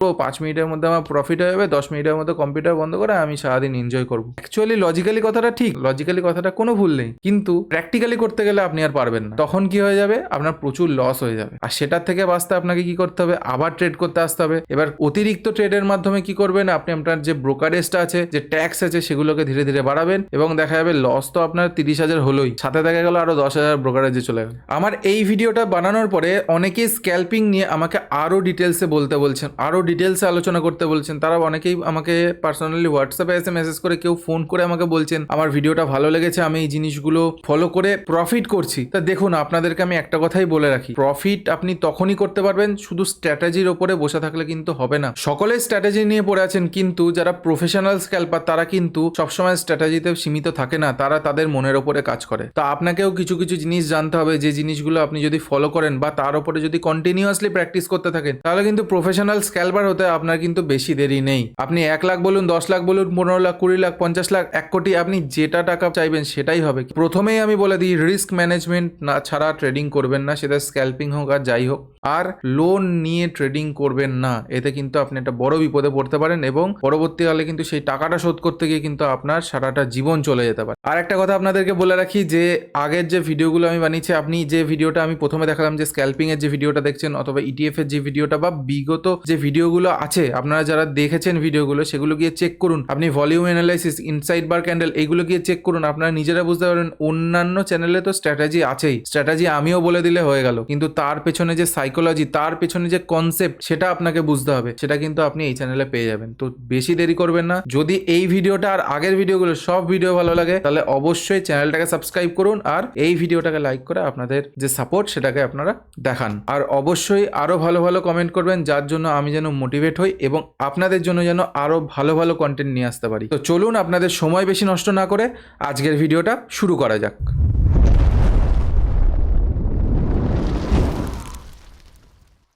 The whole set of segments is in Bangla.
5 মিনিটের মধ্যে আমার প্রফিট হয়ে যাবে, 10 মিনিটের মধ্যে কম্পিউটার বন্ধ করে আমি সারাদিন এনজয় করবো। অ্যাকচুয়ালি লজিক্যালি কথাটা ঠিক, লজিক্যালি কথাটা কোনো ভুল নেই, কিন্তু প্র্যাকটিক্যালি করতে গেলে আপনি আর পারবেন না। তখন কি হয়ে যাবে, আপনার প্রচুর লস হয়ে যাবে। আর সেটার থেকে বাঁচতে আপনাকে কি করতে হবে, আবার ট্রেড করতে আসতে হবে। এবার অতিরিক্ত ট্রেডের মাধ্যমে কি করবেন, আপনি আপনার যে ব্রোকারেজটা আছে, যে ট্যাক্স আছে, সেগুলোকে ধীরে ধীরে বাড়াবেন এবং দেখা যাবে লস তো আপনার 30,000 হলোই, সাথে দেখা গেল আরো 10,000 ব্রোকারেজে চলে গেল। আমার এই ভিডিওটা বানানোর পরে অনেকেই স্ক্যাল্পিং নিয়ে আমাকে আরো ডিটেলসে বলতে বলছেন, আরো ডিটেলসে আলোচনা করতে বলছেন। তারা অনেকেই আমাকে পার্সোনালি হোয়াটসঅ্যাপে এসে মেসেজ করে, কেউ ফোন করে আমাকে বলছেন আমার ভিডিওটা ভালো লেগেছে, আমি এই জিনিসগুলো ফলো করে প্রফিট করছি। তা দেখুন, আপনাদেরকে আমি একটা কথাই বলে রাখি, প্রফিট আপনি তখনই করতে পারবেন, শুধু স্ট্র্যাটেজির ওপরে বসে থাকলে কিন্তু হবে না। সকলে স্ট্র্যাটেজি নিয়ে পড়ে আছেন, কিন্তু যারা প্রফেশনাল স্ক্যাল্পার তারা কিন্তু সবসময় স্ট্র্যাটেজিতে সীমিত থাকে না, তারা তাদের মনের ওপরে কাজ করে। তা আপনাকেও কিছু কিছু জিনিস জানতে হবে, যে জিনিসগুলো আপনি যদি ফলো করেন বা তার উপরে যদি কন্টিনিউয়াসলি প্র্যাকটিস করতে থাকেন, তাহলে কিন্তু প্রফেশনাল স্ক্যাল্পার হতে আপনার কিন্তু বেশি দেরি নেই। আপনি 1 লাখ বলুন, 10 লাখ বলুন, 15 লাখ, 20 লাখ, 50 লাখ, 1 কোটি, আপনি যেটা টাকা চাইবেন সেটাই হবে। প্রথমেই আমি বলে দিই, রিস্ক ম্যানেজমেন্ট না ছাড়া ট্রেডিং করবেন না, সেটা স্ক্যাল্পিং হোক আর যাই হোক। আর লোন নিয়ে ট্রেডিং করবেন না, এতে কিন্তু আপনি একটা বড় বিপদে পড়তে পারেন এবং পরবর্তীকালে কিন্তু সেই টাকাটা শোধ করতে গিয়ে কিন্তু আপনার সারাটা জীবন চলে যেতে পারে। আর একটা কথা আপনাদেরকে বলে রাখি, যে আগের যে ভিডিওগুলো আমি বানিয়েছি, আপনি যে ভিডিওটা আমি প্রথমে দেখালাম, যে স্ক্যাল্পিং এর যে ভিডিওটা দেখছেন, অথবা ইটিএফ এর যে ভিডিওটা, বা বিগত যে ভিডিওগুলো আছে, আপনারা যারা দেখেছেন ভিডিওগুলো, সেগুলো গিয়ে চেক করুন। আপনি ভলিউম অ্যানালাইসিস, ইনসাইড বার ক্যান্ডেল, এইগুলো গিয়ে চেক করুন, আপনারা নিজেরা বুঝতে পারবেন। অন্যান্য চ্যানেলে তো স্ট্র্যাটেজি আছেই, স্ট্র্যাটেজি আমিও বলে দিলে হয়ে গেল, কিন্তু তার পেছনে যে সাইকোলজি, তার পেছনে যে কনসেপ্ট, সেটা আপনাকে বুঝতে হবে, সেটা কিন্তু আপনি এই চ্যানেলে পেয়ে যাবেন। তো বেশি দেরি করবেন না। যদি এই ভিডিওটা আর আগের ভিডিওগুলো সব ভিডিও ভালো লাগে, তাহলে অবশ্যই চ্যানেলটাকে সাবস্ক্রাইব করুন আর এই ভিডিওটাকে লাইক করে আপনাদের যে সাপোর্ট সেটাকে আপনারা দেখান। আর অবশ্যই আরো ভালো ভালো কমেন্ট করবেন, যার জন্য আমি যেন মোটিভেট হই এবং আপনাদের জন্য যেন আরো ভালো ভালো কন্টেন্ট নিয়ে আসতে পারি। তো চলুন, আপনাদের সময় বেশি নষ্ট না করে আজকের ভিডিওটা শুরু করা যাক।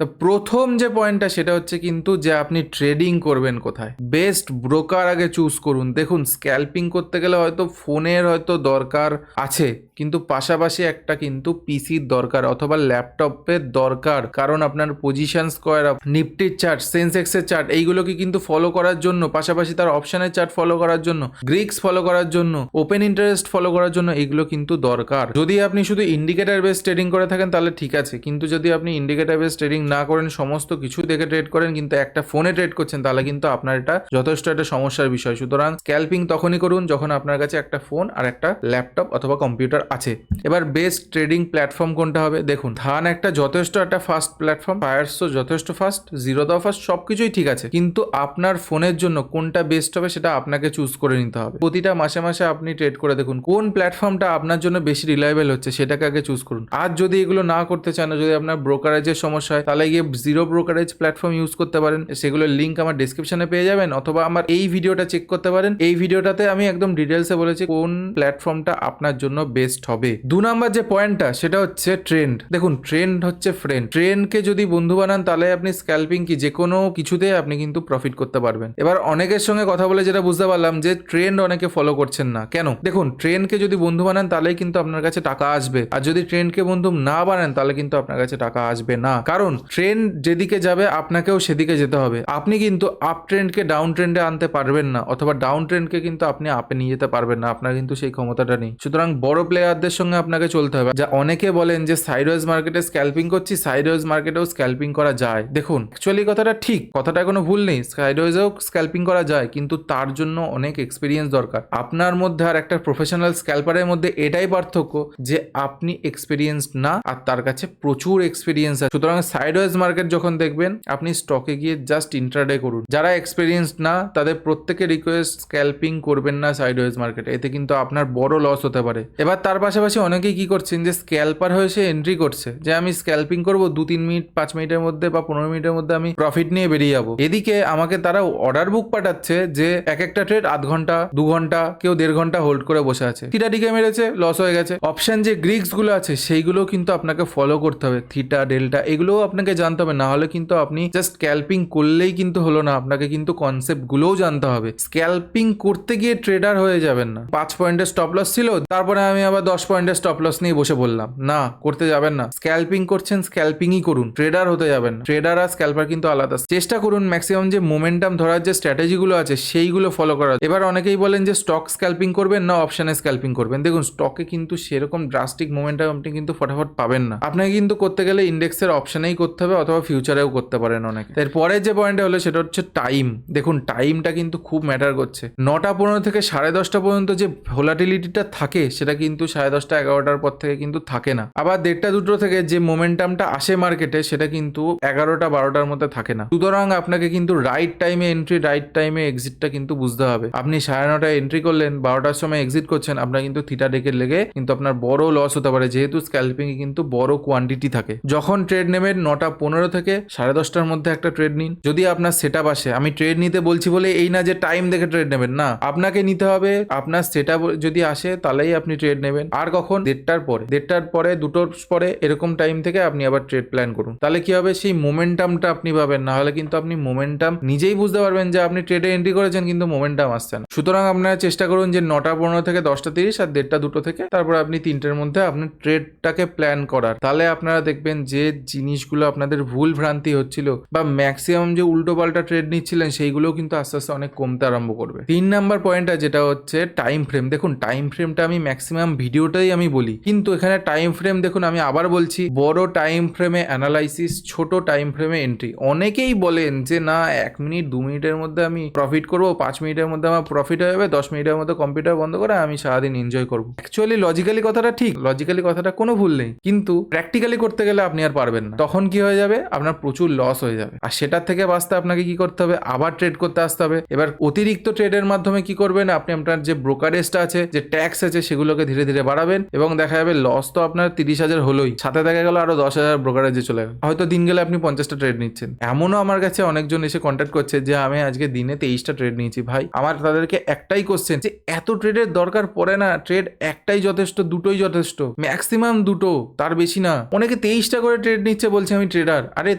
তো প্রথম যে পয়েন্টটা, সেটা হচ্ছে কিন্তু যে আপনি ট্রেডিং করবেন কোথায়। বেস্ট ব্রোকার আগে চুজ করুন। দেখুন, স্ক্যাল্পিং করতে গেলে হয়তো ফোনের হয়তো দরকার আছে, কিন্তু পাশাপাশি একটা কিন্তু পিসির দরকার অথবা ল্যাপটপের দরকার, কারণ আপনার পজিশন স্কোয়ার, নিফটির চার্ট, সেন্সেক্সের চার্ট, এইগুলোকে কিন্তু ফলো করার জন্য, পাশাপাশি তার অপশনের চার্ট ফলো করার জন্য, গ্রিক্স ফলো করার জন্য, ওপেন ইন্টারেস্ট ফলো করার জন্য, এইগুলো কিন্তু দরকার। যদি আপনি শুধু ইন্ডিকেটার বেস ট্রেডিং করে থাকেন তাহলে ঠিক আছে, কিন্তু যদি আপনি ইন্ডিকেটার বেস ট্রেডিং না করেন, সমস্ত কিছু দেখে ট্রেড করেন, কিন্তু একটা ফোনে ট্রেড করছেন, তাহলে কিন্তু আপনার এটা যথেষ্ট একটা সমস্যার বিষয়। সুতরাং স্ক্যাল্পিং তখনই করুন যখন আপনার কাছে একটা ফোন আর একটা ল্যাপটপ অথবা কম্পিউটার আছে। এবার বেস্ট ট্রেডিং প্ল্যাটফর্ম কোনটা হবে, দেখুন, ধান একটা যথেষ্ট একটা ফাস্ট প্ল্যাটফর্ম, ফায়ারসো যথেষ্ট ফাস্ট, জিরোদাও ফাস্ট, সবকিছুই ঠিক আছে, কিন্তু আপনার ফোনের জন্য কোনটা বেস্ট হবে সেটা আপনাকে চুজ করে নিতে হবে। প্রতিটা মাসে মাসে আপনি ট্রেড করে দেখুন কোন প্ল্যাটফর্মটা আপনার জন্য বেশি রিলায়েবল হচ্ছে, সেটাকে আগে চুজ করুন। আর যদি এগুলো না করতে চান, যদি আপনার ব্রোকারেজের সমস্যা হয়, তাহলে গিয়ে জিরো ব্রোকারেজ প্ল্যাটফর্ম ইউজ করতে পারেন, সেগুলোর লিঙ্ক আমার ডেসক্রিপশনে পেয়ে যাবেন, অথবা আমার এই ভিডিওটা চেক করতে পারেন। এই ভিডিওটাতে আমি একদম ডিটেলসে বলেছি কোন প্ল্যাটফর্মটা আপনার জন্য বেস্ট হবে। 2 নাম্বার যে পয়েন্টটা, সেটা হচ্ছে ট্রেন্ড। দেখুন, ট্রেন্ড হচ্ছে ফ্রেন্ড। ট্রেন্ডকে যদি বন্ধু বানান, তাহলে আপনি স্ক্যাল্পিং কি যে কোনো কিছুতে আপনি কিন্তু প্রফিট করতে পারবেন। এবার অনেকের সঙ্গে কথা বলে যেটা বুঝতে পারলাম, যে ট্রেন্ড অনেকে ফলো করছেন না। কেন? দেখুন, ট্রেন্ডকে যদি বন্ধু বানান তাহলেই কিন্তু আপনার কাছে টাকা আসবে, আর যদি ট্রেন্ডকে বন্ধু না বানান তাহলে কিন্তু আপনার কাছে টাকা আসবে না। কারণ ট্রেন্ড যেদিকে যাবে আপনাকেও সেদিকে যেতে হবে। আপনি কিন্তু আপ ট্রেন্ডকে ডাউন ট্রেন্ডে আনতে পারবেন না, অথবা ডাউন ট্রেন্ডকে কিন্তু আপনি আপে নিয়ে যেতে পারবেন না, আপনার কিন্তু সেই ক্ষমতাটা নেই। সুতরাং বড় প্লেয়ারদের সঙ্গে আপনাকে চলতে হবে। যা অনেকে বলেন যে সাইডওয়েজ মার্কেটে স্ক্যাল্পিং করছি, সাইডওয়েজ মার্কেটেও স্ক্যাল্পিং করা যায়। দেখুন, অ্যাকচুয়ালি কথাটা ঠিক, কথাটা কোনো ভুল নেই, সাইডওয়েজেও স্ক্যাল্পিং করা যায়, কিন্তু তার জন্য অনেক এক্সপিরিয়েন্স দরকার। আপনার মধ্যে আর একটা প্রফেশনাল স্ক্যাল্পারের মধ্যে এটাই পার্থক্য, যে আপনি এক্সপিরিয়েন্সড না আর তার কাছে প্রচুর এক্সপিরিয়েন্স আছে। সুতরাং সাইডওয়েজ মার্কেট যখন দেখবেন, আপনি স্টকে গিয়ে জাস্ট ইন্ট্রাডে করুন। যারা এক্সপিরিয়েন্সড না, তাদের প্রত্যেকে রিকোয়েস্ট স্ক্যাল্পিং করবেন না সাইডওয়েজ মার্কেটে, এতে কিন্তু আপনার বড় লস হতে পারে। এবার তার পাশাপাশি অনেকেই কি করছেন, যে স্ক্যাল্পার হয়ে সে এন্ট্রি করছে, যে আমি স্ক্যাল্পিং করবো 2-3 মিনিট, 5 মিনিটের মধ্যে বা 15 মিনিটের মধ্যে আমি প্রফিট নিয়ে বেরিয়ে যাবো। এদিকে আমাকে তারা অর্ডার বুক পাঠাচ্ছে, যে এক একটা ট্রেড 8 ঘন্টা, 2 ঘন্টা, কেউ 1.5 ঘন্টা হোল্ড করে বসে আছে, থিটাটিকে মেরেছে, লস হয়ে গেছে। অপশন যে গ্রিক্স গুলো আছে সেইগুলো কিন্তু আপনাকে ফলো করতে হবে, থিটা, ডেল্টা, এগুলোও আপনাকে আপনাকে জানতে হবে, না হলে কিন্তু আপনি জাস্ট স্ক্যাল্পিং করলেই কিন্তু হলো না, আপনাকে কিন্তু কনসেপ্ট গুলোও জানতে হবে। স্ক্যাল্পিং করতে গিয়ে ট্রেডার হয়ে যাবেন না। 5 পয়েন্টের স্টপ লস ছিল, তারপরে আমি আবার 10 পয়েন্টের স্টপ লস নিয়ে বসে বললাম, না, করতে যাবেন না। স্ক্যাল্পিং করছেন, স্ক্যাল্পিংই করুন, ট্রেডার হতে যাবেন না। ট্রেডার আর স্ক্যাল্পার কিন্তু আলাদা। চেষ্টা করুন ম্যাক্সিমাম যে মোমেন্টাম ধরার যে স্ট্র্যাটেজিগুলো আছে সেইগুলো ফলো করার। এবার অনেকেই বলেন যে স্টক স্ক্যাল্পিং করবেন না অপশনে স্ক্যাল্পিং করবেন। দেখুন, স্টকে কিন্তু সেরকম ড্রাস্টিক মোমেন্টাম আপনি কিন্তু ফটাফট পাবেন না। আপনাকে কিন্তু করতে গেলে ইন্ডেক্সের অপশনেই করতে হবে, অথবা ফিউচারেও করতে পারেন অনেকে। এরপরে যে পয়েন্টটা হলো সেটা হচ্ছে টাইম। দেখুন, টাইমটা কিন্তু খুব ম্যাটার করছে। 9:15 থেকে 10:30 পর্যন্ত যে ভোলাটিলিটিটা থাকে সেটা কিন্তু 10:30 11টার পর থেকে কিন্তু থাকে না। আবার 1:30-2 থেকে যে মোমেন্টামটা আসে মার্কেটে সেটা কিন্তু 11টা 12টার মধ্যে থাকে না। সুতরাং আপনাকে কিন্তু রাইট টাইমে এন্ট্রি, রাইট টাইমে এক্সিটটা কিন্তু বুঝতে হবে। আপনি 9:30টায় এন্ট্রি করলেন, 12টার সময় এক্সিট করছেন, আপনার কিন্তু থিটা ডেকে লেগে কিন্তু আপনার বড় লস হতে পারে, যেহেতু স্ক্যাল্পিং এ কিন্তু বড় কোয়ান্টিটি থাকে। যখন ট্রেড নেবেন 9:15 থেকে 10:30টার মধ্যে একটা ট্রেড নিন। যদি আপনার সেটআপ আসে, আমি ট্রেড নিতে বলছি বলে এই না যে টাইম দেখে ট্রেড নেবেন, না, আপনাকে নিতে হবে আপনার সেটআপ যদি আসে তাহলেই আপনি ট্রেড নেবেন। আর কখন? 1:30টার পরে, 1:30টার পরে, 2টোর পরে, এরকম টাইম থেকে আপনি আবার ট্রেড প্ল্যান করুন। তাহলে কি হবে, সেই মোমেন্টামটা আপনি পাবেন। না হলে কিন্তু আপনি মোমেন্টাম নিজেই বুঝতে পারবেন যে আপনি ট্রেডে এন্ট্রি করেছেন কিন্তু মোমেন্টাম আসছে না। সুতরাং আপনারা চেষ্টা করুন যে 9:15 থেকে 10:30 আর 1:30-2 থেকে, তারপর আপনি 3টের মধ্যে আপনি ট্রেডটাকে প্ল্যান করার। তাহলে আপনারা দেখবেন যে জিনিসগুলো আপনাদের ভুল ভ্রান্তি হচ্ছিল বা ম্যাক্সিমাম যে উল্টো পাল্টা ট্রেড নিচ্ছিলেন সেইগুলোও কিন্তু আস্তে আস্তে অনেক কমতে আরম্ভ করবে। 3 নাম্বার পয়েন্টটা যেটা হচ্ছে টাইম ফ্রেম। দেখুন, টাইম ফ্রেমটা আমি ম্যাক্সিমাম ভিডিওটাই আমি বলি, কিন্তু এখানে টাইম ফ্রেম দেখুন, আমি আবার বলছি, বড় টাইম ফ্রেমে অ্যানালাইসিস, ছোট টাইম ফ্রেমে এন্ট্রি। অনেকেই বলেন যে না, 1 মিনিট 2 মিনিটের মধ্যে আমি প্রফিট করবো, 5 মিনিটের মধ্যে আমার প্রফিট হয়ে যাবে, 10 মিনিটের মধ্যে কম্পিউটার বন্ধ করে আমি সারাদিন এনজয় করবো। অ্যাকচুয়ালি লজিক্যালি কথাটা ঠিক, লজিক্যালি কথাটা কোনো ভুল নেই, কিন্তু প্র্যাকটিক্যালি করতে গেলে আপনি আর পারবেন না। তখন কি হয়ে যাবে, আপনার প্রচুর লস হয়ে যাবে। আর সেটার থেকে বাঁচতে আপনাকে কি করতে হবে, আবার ট্রেড করতে আসতে হবে। এবার অতিরিক্ত ট্রেডের মাধ্যমে কি করবেন, আপনি আপনার যে ব্রোকারেজটা আছে, যে ট্যাক্স আছে, সেগুলোকে ধীরে ধীরে বাড়াবেন এবং দেখা যাবে লস তো আপনার 30,000 হলোই, সাথে দেখা গেল আরো 10,000 ব্রোকারেজে চলে গেল। হয়তো দিন গেলে আপনি 50টা ট্রেড নিচ্ছেন। এমনও আমার কাছে অনেকজন এসে কন্ট্যাক্ট করছে যে আমি আজকে দিনে 23টা ট্রেড নিয়েছি। ভাই, আমার তাদেরকে একটাই কোশ্চেন যে এত ট্রেডের দরকার পড়ে না, ট্রেড একটাই যথেষ্ট, দুটোই যথেষ্ট, ম্যাক্সিমাম দুটো, তার বেশি না। অনেকে 23টা করে ট্রেড নিচ্ছে, বলছে আমি ট্রেডার। আরে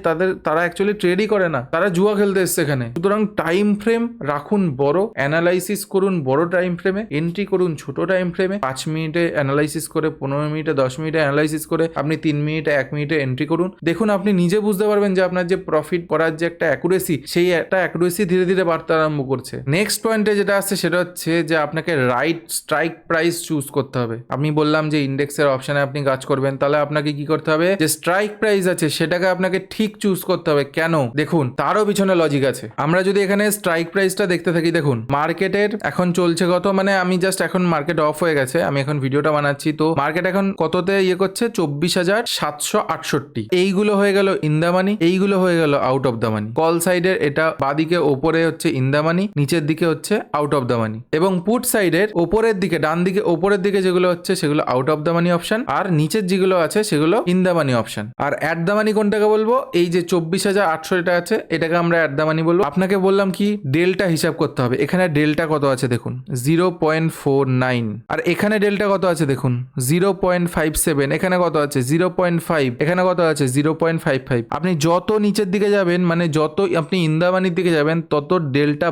তারা অ্যাকচুয়ালি ট্রেডই করে না, তারা জুয়া খেলতে এসছে এখানে। সুতরাং টাইম ফ্রেম রাখুন বড়, অ্যানালাইসিস করুন বড় টাইম ফ্রেমে, এন্ট্রি করুন ছোট টাইম ফ্রেমে। 5 মিনিটে অ্যানালাইসিস করে, 15 মিনিটে, 10 মিনিটে অ্যানালাইসিস করে আপনি 3 মিনিটে, 1 মিনিটে এন্ট্রি করুন। দেখুন, আপনি নিজে বুঝতে পারবেন যে আপনার যে প্রফিট করার যে একটা অ্যাকুরেসি, সেই একটা অ্যাকুরেসি ধীরে ধীরে বাড়তে আরম্ভ করছে। নেক্সট পয়েন্টে যেটা আসছে সেটা হচ্ছে যে আপনাকে রাইট স্ট্রাইক প্রাইস চুজ করতে হবে। আমি বললাম যে ইন্ডেক্সের অপশনে আপনি কাজ করবেন, তাহলে আপনাকে কি করতে হবে, যে স্ট্রাইক প্রাইস আছে সেটাকে আপনাকে ঠিক চুজ করতে হবে। কেন? দেখুন, তারও পিছনে লজিক আছে। আমরা যদি এখানে স্ট্রাইক প্রাইসটা দেখতে থাকি, দেখুন মার্কেটের এখন চলছে কত, মানে আমি জাস্ট এখন মার্কেট অফ হয়ে গেছে, আমি এখন ভিডিওটা বানাচ্ছি, তো মার্কেট এখন কততে ইয়ে করছে, 24,768। এইগুলো হয়ে গেল ইন দা মানি, এইগুলো হয়ে গেল out of the money. Call সাইডের এটা বাদিকে ওপরে হচ্ছে ইন দা মানি, নিচের দিকে হচ্ছে আউট অফ দা মানি, এবং পুট সাইডের ওপরের দিকে, ডান দিকে ওপরের দিকে যেগুলো হচ্ছে সেগুলো out of the money option, আর নিচের যেগুলো আছে সেগুলো ইন দা মানি অপশন। আর অ্যাট দা মানি কোনটাকে বলবো, এই যে 24,800 এটা আছে, এটাকে আমরা অ্যাট দা মানি বলবো। আপনাকে বললাম কি, ডেল্টা হিসাব করতে হবে। এখানে ডেল্টা কত আছে দেখুন, 0.49, আর এখানে ডেল্টা কত আছে দেখুন, 0.57, এখানে কত আছে 0.5, এখানে কত আছে 0.55। আপনি যত নিচের দিকে যাবেন, মানে যত আপনি ইন দা মানির দিকে যাবেন, তত ডেল্টা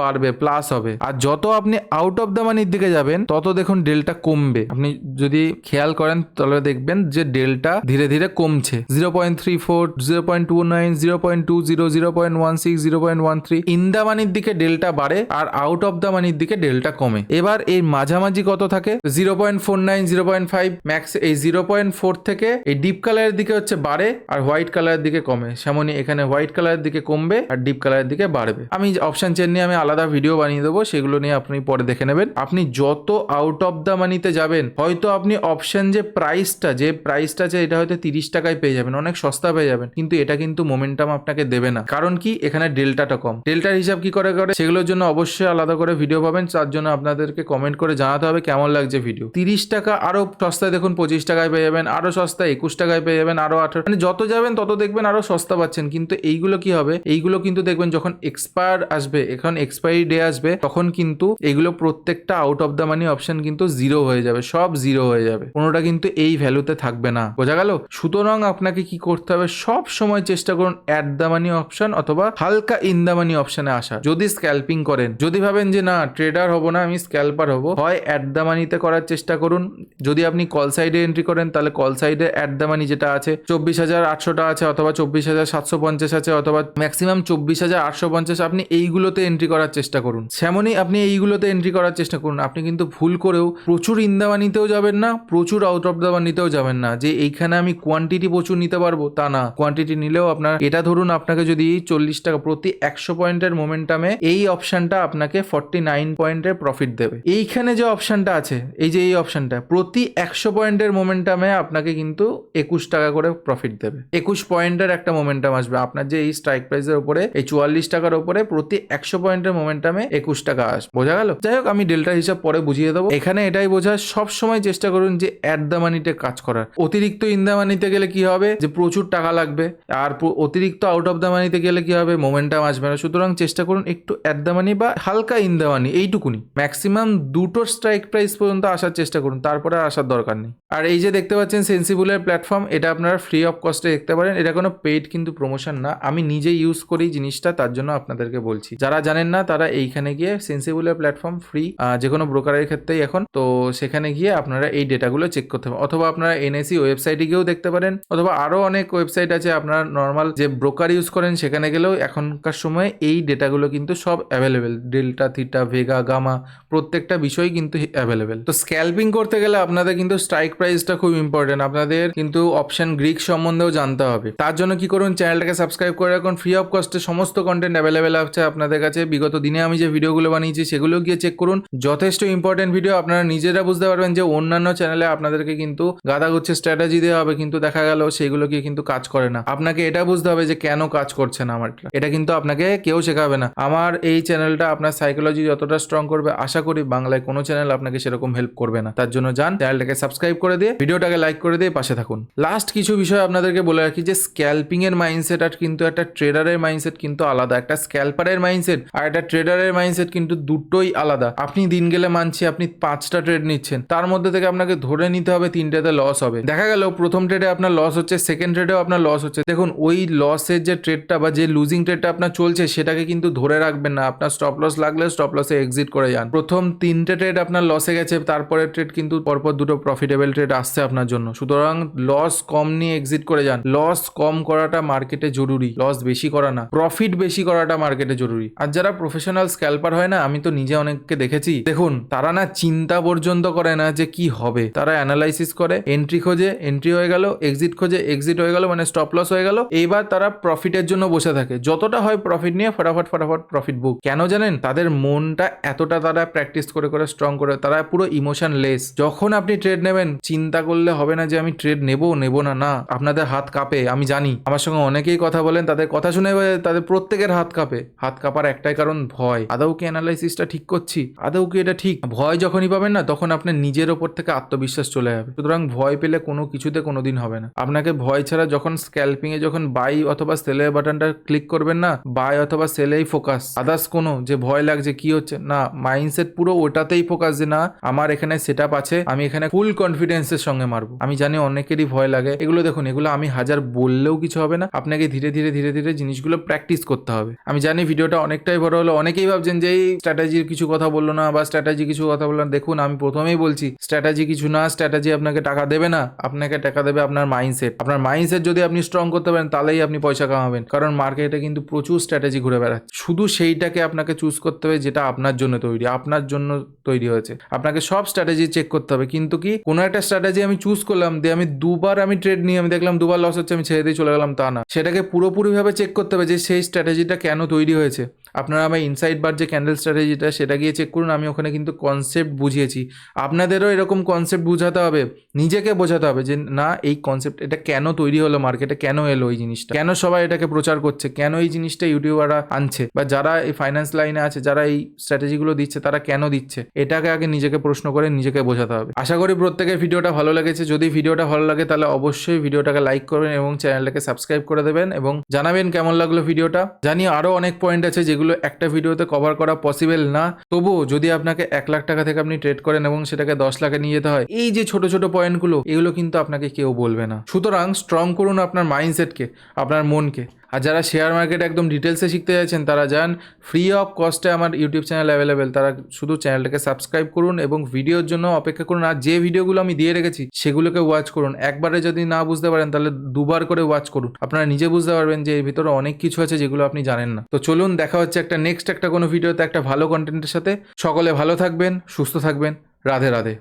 বাড়বে, প্লাস হবে। আর যত আপনি আউট অফ দা মানির দিকে যাবেন, তত দেখুন ডেল্টা কমবে। আপনি যদি খেয়াল করেন তাহলে দেখবেন যে ডেল্টা ধীরে ধীরে কমছে। 0.34, 0.29, 0.20, 0.16, 0.13। ইন দা মানির দিকে ডেল্টা বাড়ে আর আউট অফ দা মানির দিকে ডেল্টা কমে। এবার এই মাঝামাঝি কত থাকে, 0.49, 0.5 ম্যাক্স। এই 0.4 থেকে এই ডিপ কালারের দিকে হচ্ছে বাড়ে আর হোয়াইট কালারের দিকে কমে। সেমনই এখানে হোয়াইট কালারের দিকে কমবে আর ডিপ কালারের দিকে বাড়বে। আমি অপশন চেন নিয়ে আমি আলাদা ভিডিও বানিয়ে দেবো, সেগুলো নিয়ে আপনি পরে দেখে নেবেন। আপনি যত আউট অফ দা মানিতে যাবেন, হয়তো আপনি অপশন যে প্রাইসটা আছে এটা হয়তো 30 টাকায় পেয়ে যাবেন, অনেক সস্তা পেয়ে যাবেন, কিন্তু এটা কিন্তু মোমেন্টাম আপনাকে দেবে না। কারণ কি, এখানে ডেল্টাটা কম। ডেল্টার হিসাব কি করে সেগুলোর জন্য অবশ্যই আলাদা করে ভিডিও পাবেন। তার জন্য আপনাদেরকে কমেন্ট করে জানাতে হবে কেমন লাগছে ভিডিও। 30 টাকা আরো সস্তায় দেখুন 25 টাকায় পেয়ে যাবেন, আরো সস্তায় 21 টাকায় পেয়ে যাবেন, আরো 18, মানে যত যাবেন তত দেখবেন আরো সস্তা পাচ্ছেন। কিন্তু এইগুলো কি হবে, এইগুলো কিন্তু দেখবেন যখন এক্সপায়ার আসবে, এখন এক্সপায়ারি ডে আসবে, তখন কিন্তু এইগুলো প্রত্যেকটা out of the money option কিন্তু জিরো হয়ে যাবে, সব জিরো হয়ে যাবে, কোনোটা কিন্তু এই ভ্যালুতে থাকবে না। বোঝা গেল? সুতরাং সুতরাং আপনাকে কি করতে হবে, সব সময় চেষ্টা করুন অ্যাট দ্য মানি অপশন অথবা হালকা ইন দ্য মানি অপশনে আসা। যদি স্ক্যাল্পিং করেন, যদি ভাবেন যে না ট্রেডার হবো না, আমি স্ক্যাল্পার হবো, হয় অ্যাট দ্য মানিতে করার চেষ্টা করুন। যদি আপনি কল সাইডে এন্ট্রি করেন তাহলে কল সাইডে অ্যাট দ্য মানি যেটা আছে 24,800 আছে অথবা 24,750 আছে অথবা ম্যাক্সিমাম 24,850, আপনি এইগুলোতে এন্ট্রি করার চেষ্টা করুন। সেমনই আপনি এইগুলোতে এন্ট্রি করার চেষ্টা করুন। আপনি কিন্তু ভুল করেও প্রচুর ইন দ্য মানিতেও যাবেন না, প্রচুর আউট অফ দ্য মানিতেও যাবেন না যে এইখানে আমি কোয়ান্টিটি প্রচুর নিতে পারবো, তা না। কোয়ান্টিটি নিলেও আপনার এটা ধরুন আপনাকে যদি 40 টাকা প্রতি 100 পয়েন্টের মোমেন্টামে এই অপশনটা আপনাকে 49 পয়েন্টের প্রফিট দেবে। এইখানে যে অপশনটা আছে, এই যে এই অপশনটা প্রতি 100 পয়েন্টের মোমেন্টামে আপনাকে কিন্তু 21 টাকা করে প্রফিট দেবে। 21 পয়েন্টের একটা মোমেন্টাম আসবে আপনার যে এই স্ট্রাইক প্রাইসের উপরে, এই 44 টাকার উপরে প্রতি 100 পয়েন্টের মোমেন্টামে 21 টাকা আসবে। বোঝা গেল? যাই হোক, আমি ডেল্টার হিসাব পরে বুঝিয়ে দেবো। এখানে এটাই বোঝা, সব সময় চেষ্টা করুন যে অ্যাট দ্য মানিতে কাজ করার। অতিরিক্ত ইন দ্য মানিতে গেলে কি হবে, যে প্রচুর টাকা লাগবে, আর অতিরিক্ত আউট অফ দ্য মানিতে গেলে কি হবে, মোমেন্টাম আসবে না। সুতরাং চেষ্টা করুন একটু অ্যাট দ্য মানি বা হালকা ইন দ্য মানি, এইটুকুনি ম্যাক্সিমাম দুটো স্ট্রাইক প্রাইস পর্যন্ত আসার চেষ্টা করুন, তারপরে আর আসার দরকার নেই। আর এই যে দেখতে পাচ্ছেন সেন্সিবলের প্ল্যাটফর্ম, এটা আপনারা ফ্রি অফ কস্টে দেখতে পারেন। এটা কোনো পেইড কিন্তু প্রমোশন না, আমি নিজে ইউজ করি জিনিসটা, তার জন্য আপনাদেরকে বলছি। যারা জানেন না তারা এইখানে গিয়ে সেন্সিবলের প্ল্যাটফর্ম ফ্রি, যে কোনো ব্রোকারের ক্ষেত্রেই এখন, তো সেখানে গিয়ে আপনারা এই ডেটাগুলো চেক করতে পারেন। অথবা আপনারা এনএসি ওয়েবসাইটে গিয়েও দেখতে পারেন, অথবা আরও অনেক ওয়েবসাইট আছে আপনারা নর্মাল যে ব্রোকার ইউজ করেন সেখানে গেলেও এখনকার সময় এই ডেটাগুলো কিন্তু সব available. Delta, theta, vega, gamma প্রত্যেকটা বিষয় কিন্তু অ্যাভেলেবেল। তো স্ক্যাল্পিং করতে গেলে আপনাদের কিন্তু স্ট্রাইক প্রাইসটা খুব ইম্পর্টেন্ট। আপনাদের কিন্তু অপশন গ্রিক সম্বন্ধেও জানতে হবে। তার জন্য কি করুন, চ্যানেলটাকে সাবস্ক্রাইব করে রাখুন। ফ্রি অফ কস্টে সমস্ত কন্টেন্ট অ্যাভেলেবেল আছে আপনাদের কাছে। বিগত দিনে আমি যে ভিডিওগুলো বানিয়েছি সেগুলো গিয়ে চেক করুন, যথেষ্ট ইম্পর্টেন্ট ভিডিও। আপনারা নিজেরা বুঝতে পারবেন যে অন্যান্য চ্যানেলে আপনাদেরকে কিন্তু গাদাগুচ্ছে স্ট্র্যাটেজি দেওয়া হবে, কিন্তু দেখা গেল সেগুলো গিয়ে কিন্তু কাজ করে না। আপনাকে এটা বুঝতে হবে যে কেন কাজ করছে না আমারটা, এটা কিন্তু আপনাকে কেউ শেখাবে না। আমার এই চ্যানেলটা আপনার সাইকোলজি যতটা স্ট্রং করবে, আশা করি বাংলায় কোনো চ্যানেল আপনাকে সেরকম হেল্প করবে না। তার জন্য যান, চ্যানেলটাকে সাবস্ক্রাইব করে দিয়ে ভিডিওটাকে লাইক করে দিয়ে পাশে থাকুন। লাস্ট কিছু বিষয় আপনাদেরকে বলে রাখি যে স্ক্যাল্পিং এর মাইন্ডসেট আর কিন্তু একটা ট্রেডারের মাইন্ডসেট কিন্তু আলাদা। একটা স্ক্যাল্পারের মাইন্ডসেট আর একটা ট্রেডারের মাইন্ডসেট কিন্তু দুটোই আলাদা। আপনি দিন গেলে মানছি আপনি 5টা ট্রেড নিচ্ছেন, তার মধ্যে থেকে আপনাকে ধরে নিতে হবে 3টেতে লস হবে। দেখা গেল প্রথম ট্রেডে আপনার লস হচ্ছে, সেকেন্ড ট্রেডেও আপনার লস হচ্ছে। দেখুন ওই লসের যে ট্রেডটা বা যে লুজিং ট্রেডটা আপনার চলছে সেটাকে কিন্তু ধরে রাখবেন না। আপনার স্টপ লস লাগলে স্টপ লসে এক্সিট করে যান। প্রথম 3টে ট্রেড আপনার লসে গেছে, তারপরে ট্রেড কিন্তু পরপর 2টো প্রফিটেবল ট্রেড আসছে আপনার জন্য। সুতরাং লস কম নিয়ে এক্সিট করে যান। লস কম করাটা মার্কেটে জরুরি, লস বেশি করা না। প্রফিট বেশি করাটা মার্কেটে জরুরি। আর যারা প্রফেশনাল স্ক্যাল্পার হয় না, আমি তো নিজে অনেককে দেখেছি, দেখুন তারা না চিন্তা পর্যন্ত করে না যে কি হবে। তারা অ্যানালাইসিস করে, এন্ট্রি খোঁজে, এন্ট্রি হয়ে গেল, এক্সিট খোঁজে, এক্সিট হয়ে গেল, মানে স্টপ লস হয়ে গেল। এইবার তারা প্রফিটের জন্য বসে থাকে, যতটা হয় প্রফিট নিয়ে ফটাফট প্রফিট বুক। কেন জানেন? তাদের মনটা এতটা তারা প্র্যাকটিস করে করে স্ট্রং করে, তারা পুরো ইমোশন লেস। যখন আপনি ট্রেড নেবেন চিন্তা করলে হবে না যে আমি ট্রেড নেবো না, না। আপনাদের হাত কাঁপে, আমি জানি। আমার সঙ্গে অনেকেই কথা বলেন, তাদের কথা শুনে তাদের প্রত্যেকের হাত কাঁপে। হাত কাঁপার একটাই কারণ, ভয়। আদৌ কি অ্যানালাইসিসটা ঠিক করছি? আদৌ কি এটা ঠিক? ভয় যখনই পাবেন না, তখন আপনার নিজের ওপর থেকে আত্মবিশ্বাস চলে যাবে। সুতরাং ভয় পেলে কোনো কিছুতে কোনোদিন হবে না। আপনাকে ভয় ছাড়া যখন স্ক্যাল্পিং এ যখন বাই অথবা সেলের বাটনটা ক্লিক করবেন না, বাই অথবা সেলেই ফোকাস। আদার্স কোনো যে ভয় লাগছে কি হচ্ছে না, মাইন্ডসেট পুরো ওটাতেই ফোকাস যে না আমার এখানে সেটআপ আছে, আমি এখানে ফুল কনফিডেন্সের সঙ্গে মারবো। আমি জানি অনেকেরই ভয় লাগে। এগুলো দেখুন, এগুলো আমি হাজার বললেও কিছু হবে না। আপনাকে ধীরে ধীরে জিনিসগুলো প্র্যাকটিস করতে হবে। আমি জানি ভিডিওটা অনেকটাই বড় হলো। অনেকেই ভাবছেন যে এই স্ট্র্যাটেজির কিছু কথা বললো না, বা স্ট্র্যাটেজি কিছু কথা বললো না। দেখুন আমি প্রথমেই বলছি, স্ট্র্যাটেজি কিছু না। স্ট্র্যাটেজি আপনাকে টাকা দেবে না, আপনাকে টাকা দেবে আপনার মাইন্ডসেট। আপনার মাইন্ডসেট যদি আপনি স্ট্রং করতে পারেন তাহলেই আপনি পয়সা কামাবেন। কারণ মার্কেটে কিন্তু প্রচুর স্ট্র্যাটেজি ঘুরে বেড়াচ্ছে। শুধু সেইটাকে আপনাকে চুজ করতে হবে যেটা আপনার জন্য তৈরি, আপনার জন্য তৈরি হয়েছে। আপনাকে সব স্ট্র্যাটেজি চেক করতে হবে। কিন্তু কি কোনো একটা স্ট্র্যাটেজি আমি চুজ করলাম, দিয়ে আমি দুবার আমি ট্রেড নিয়ে আমি দেখলাম 2বার লস হচ্ছে, আমি ছেড়ে দিয়ে চলে গেলাম, তা না। সেটাকে পুরোপুরিভাবে চেক করতে হবে যে সেই স্ট্র্যাটেজিটা কেন তৈরি হয়েছে। আপনারা আমার ইনসাইড বার যে ক্যান্ডেল স্ট্র্যাটেজিটা, সেটা গিয়ে চেক করুন। আমি ওখানে কিন্তু কনসেপ্ট বুঝিয়েছি। আপনাদেরও এরকম কনসেপ্ট বুঝাতে হবে, নিজেকে বোঝাতে হবে যে না এই কনসেপ্ট এটা কেন তৈরি হলো, মার্কেটে কেন এলো এই জিনিসটা, কেন সবাই এটাকে প্রচার করছে, কেন এই জিনিসটা ইউটিউবাররা আনছে, বা যারা এই ফাইন্যান্স লাইনে আছে যারা এই স্ট্র্যাটেজিগুলো দিচ্ছে তারা কেন দিচ্ছে, এটাকে আগে নিজেকে প্রশ্ন করে নিজেকে বোঝাতে হবে। আশা করি প্রত্যেকের ভিডিওটা ভালো লেগেছে। যদি ভিডিওটা ভালো লাগে তাহলে অবশ্যই ভিডিওটাকে লাইক করবেন এবং চ্যানেলটাকে সাবস্ক্রাইব করে দেবেন এবং জানাবেন কেমন লাগলো ভিডিওটা। জানি আরো অনেক পয়েন্ট আছে যেগুলো যেগুলো একটা ভিডিওতে কভার করা পসিবল না। তবুও যদি আপনাকে 1,00,000 টাকা থেকে আপনি ট্রেড করেন এবং সেটাকে 10 লাখে নিয়ে যেতে হয়, এই যে ছোট ছোট পয়েন্টগুলো, এগুলো কিন্তু আপনাকে কেউ বলবে না। সুতরাং স্ট্রং করুন আপনার মাইন্ডসেটকে, আপনার মনকে। আর যারা শেয়ার মার্কেট একদম ডিটেলসে শিখতে চাইছেন তারা যান, ফ্রি অফ কস্টে আমার ইউটিউব চ্যানেল অ্যাভেলেবেল। তারা শুধু চ্যানেলটাকে সাবস্ক্রাইব করুন এবং ভিডিওর জন্য অপেক্ষা করুন। আর যে ভিডিওগুলো আমি দিয়ে রেখেছি সেগুলোকে ওয়াচ করুন। একবারে যদি না বুঝতে পারেন তাহলে দুবার করে ওয়াচ করুন। আপনারা নিজে বুঝতে পারবেন যে এর ভিতরে অনেক কিছু আছে যেগুলো আপনি জানেন না। তো চলুন, দেখা হচ্ছে একটা নেক্সট একটা কোনো ভিডিওতে একটা ভালো কন্টেন্টের সাথে। সকলে ভালো থাকবেন, সুস্থ থাকবেন। রাধে রাধে।